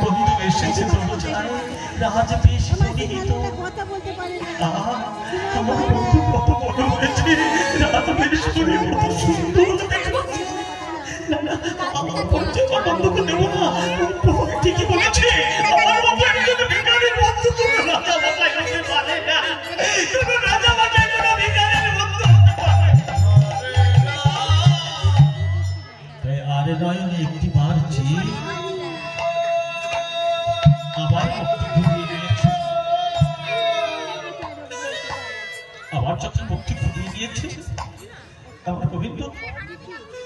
বন্ধু এসেছে রাজ বেশ কথা বলতে পারে না। আমার বন্ধু কত বড় হয়েছে, রাজ বেশ কত সুন্দর। আমার পরিচয় বন্ধ করে দেবো না, ঠিকই বলেছে। আমার বন্ধু একজন ভিখারির বন্ধু করে রাজা বাজাই হতে পারে না, রাজা বাজাই কোনো ভিখারির বন্ধু হতে পারে না। আরে নয় একটি মারছি আবার মুক্তি ঘুরিয়ে দিয়েছে, আবার যখন মুক্তি ঘুরিয়ে দিয়েছে আমার গোবিন্দ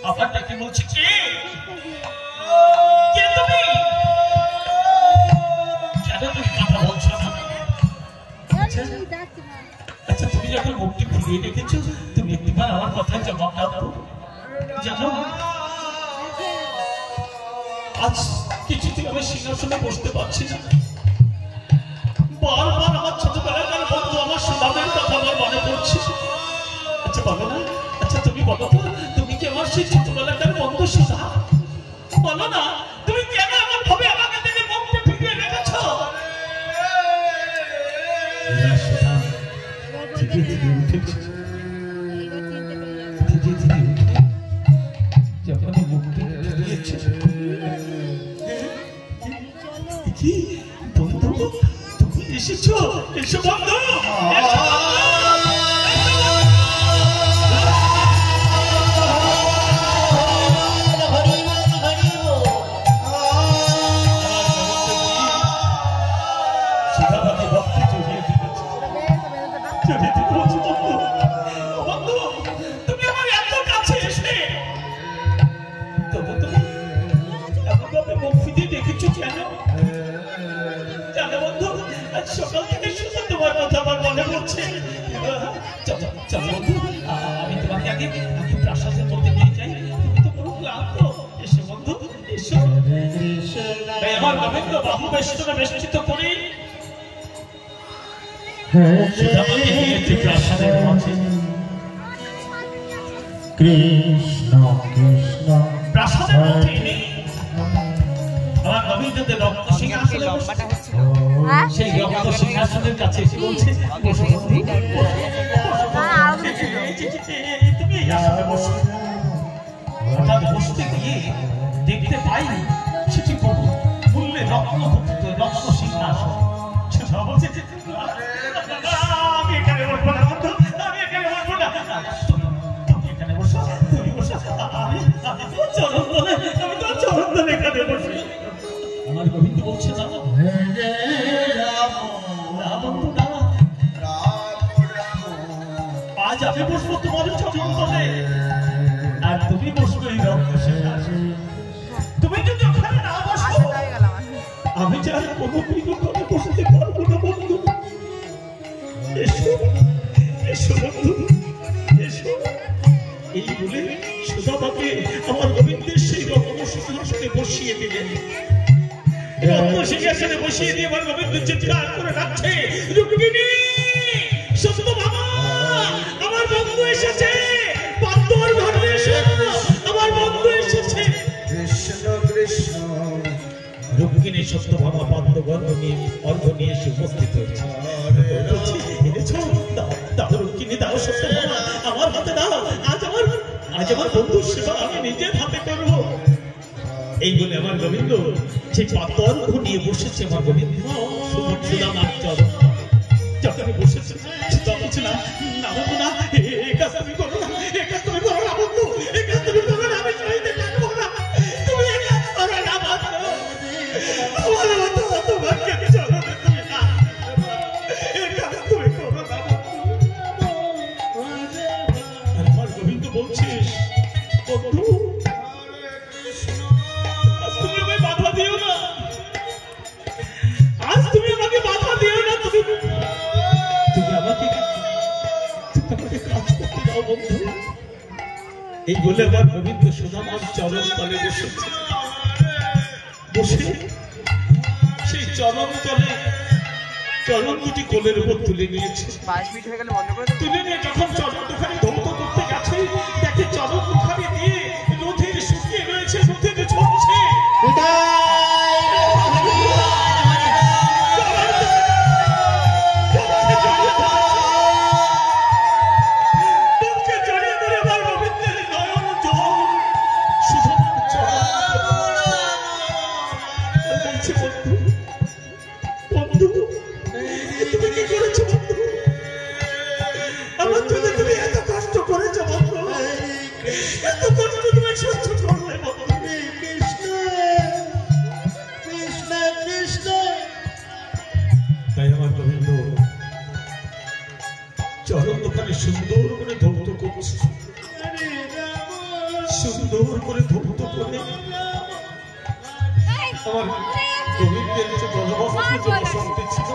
আবার ডেকে বলছে কে তুমি, কেন তুমি কথা বলছো না? আচ্ছা তুমি যখন মুক্তি ঘুরিয়ে রেখেছো তুমি একটিবার আমার কথায় জবাব দাও তো। জানো আজ কিছুদিন আমি সিংহাসনে বসতে পারছি না, বারবার আমার ছোটবেলাকার বন্ধু আমার সুদামের কথা আমার মনে পড়ছে। আচ্ছা বলো না, আচ্ছা তুমি বলো তো, তুমি কি আমার সেই ছোটবেলাকার বন্ধু সুদা? বলো না তুমি কেন এমন ভাবে আমাকে থেকে মুখটা ফিরিয়ে রেখেছো? ধীরে ধীরে উঠেছে, ধীরে ধীরে উঠে যখন মুখটা ফিরিয়েছে বন্ধু তুমি এসেছো, এসো বন্ধু, সকাল থেকে শুধু তোমার কথা আমার মনে পড়ছে। চলো বন্ধু আমি তোমাকে আগে প্রাসাদের মধ্যে নিয়ে যাই, তুমি তো পুরো ক্লান্ত। এসো বন্ধু এসো। আমার গোবিন্দ বাহু বেষ্টনে বেষ্টিত করে সুদামাকে নিয়ে প্রাসাদের মাঝে কৃষ্ণ কৃষ্ণ প্রাসাদের মধ্যে এনে আমার গোবিন্দদের রক্ত সিংহাসনে সেই রক্ত সিংহাসনের কাছে এসে বলছে তুমি এই আসনে বসো। হঠাৎ বসতে গিয়ে দেখতে পাই সেটি প্রভু মূল্যে রত্ন সিংহাসন। বলছে আমি এখানে বসবো না বন্ধু, আমি এখানে বসবো না, তুমি এখানে বসো, তুমি বসো, আমি তোমার চরণ তলে, আমি তোমার চরণ তলে এখানে বসি। আমার গোবিন্দ বলছে না বন্ধু না, আজ আমি বসবো তোমার চরণ তলে আর তুমি বসবে এই রক্ত সিংহাসনে। তুমি যদি ওখানে না বসো আমি যে আর কোনো করে বসতে পারবো না বন্ধু। এসো এসো বন্ধু এসো। এই বলে সুদামাকে আমার গোবিন্দের সেই রত্ন সিংহাসনে বসিয়ে দিলেন। রত্ন সিংহাসনে বসিয়ে দিয়ে আমার গোবিন্দ চিৎকার করে ডাকছে রুক্মিণী, সত্যভামা, আমার বন্ধু এসেছে, পান্তর ঘরে এসো, আমার বন্ধু এসেছে। কৃষ্ণ কৃষ্ণ রুক্মিণী সত্যভামা পান্ত গর্ভ নিয়ে অর্ঘ নিয়ে এসে উপস্থিত হয়েছে। এনেছো দাও রুক্মিণী, দাও সত্যভামা, আমার হাতে দাও। আজ আমার বন্ধুর সেবা আমি নিজের হাতে করবো। এই বলে আমার গোবিন্দ সেই পাত্র অর্ঘ নিয়ে বসেছে। আমার গোবিন্দ সুদামার চরণ যখন বসেছে সুদামা বলছে না না বন্ধু না, এ কাজ তুমি করো না, এ কাজ তুমি করো না বন্ধু, এ কাজ তুমি করো না, আমি চাইতে পারবো না, তুমি এ কাজ করো না বন্ধু, আমার মতো তোমাকে চলো তুমি না, এ কাজ তুমি করো না বন্ধু। আমার গোবিন্দ বলছিস বন্ধু আজ তুমি আমায় বাধা দিও না, আজ তুমি আমাকে বাধা দিও না, তুমি আমাকে কাজ করতে দাও বন্ধু। এই বলে আমার গোবিন্দ সুদামার চরণ তলে বসেছে। বসে সেই চরণ তলে চরণ দুটি কোলের উপর তুলে নিয়েছে। তুলে নিয়ে যখন চরণ দুখানি ধৌত করতে গেছে দেখে চরণ দুখানি দিয়ে সহ্য করলে বলো? কৃষ্ণ কৃষ্ণ কৃষ্ণ। তাই আমার গোবিন্দ চরণ দোকানে সুন্দর করে ধৌত করছে, সুন্দর করে ধৌত করে আমার গোবিন্দের যে গলবাহকের যে বসন্তি ছিল,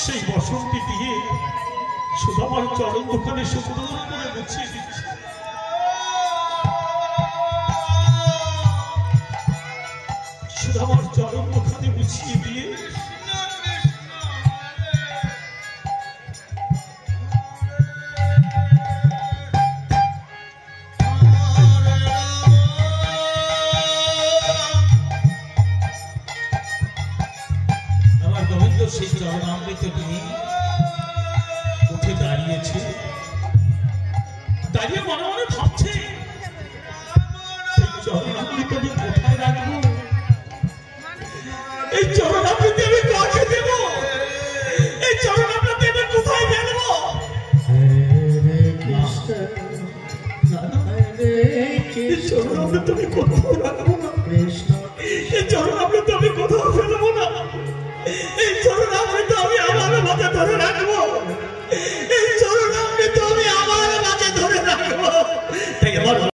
সেই বসন্তি দিয়ে শুধু আমার চরণ দোকানে সুন্দর করে গুছিয়ে দিচ্ছে। শুধু আমার চরণ দোকানে গুছিয়ে দিয়ে সেই চরণামৃত নিয়ে উঠে দাঁড়িয়েছে, দাঁড়িয়ে মনে মনে ভাবছে এই চরণামৃত আমি কোথায় রাখবো, এই চরণামৃত আমি কাকে দেব, এই চরণামৃত আমি কোথায় ফেলবো? এই চরণামৃত আমি কোথাও রাখবো না। কৃষ্ণ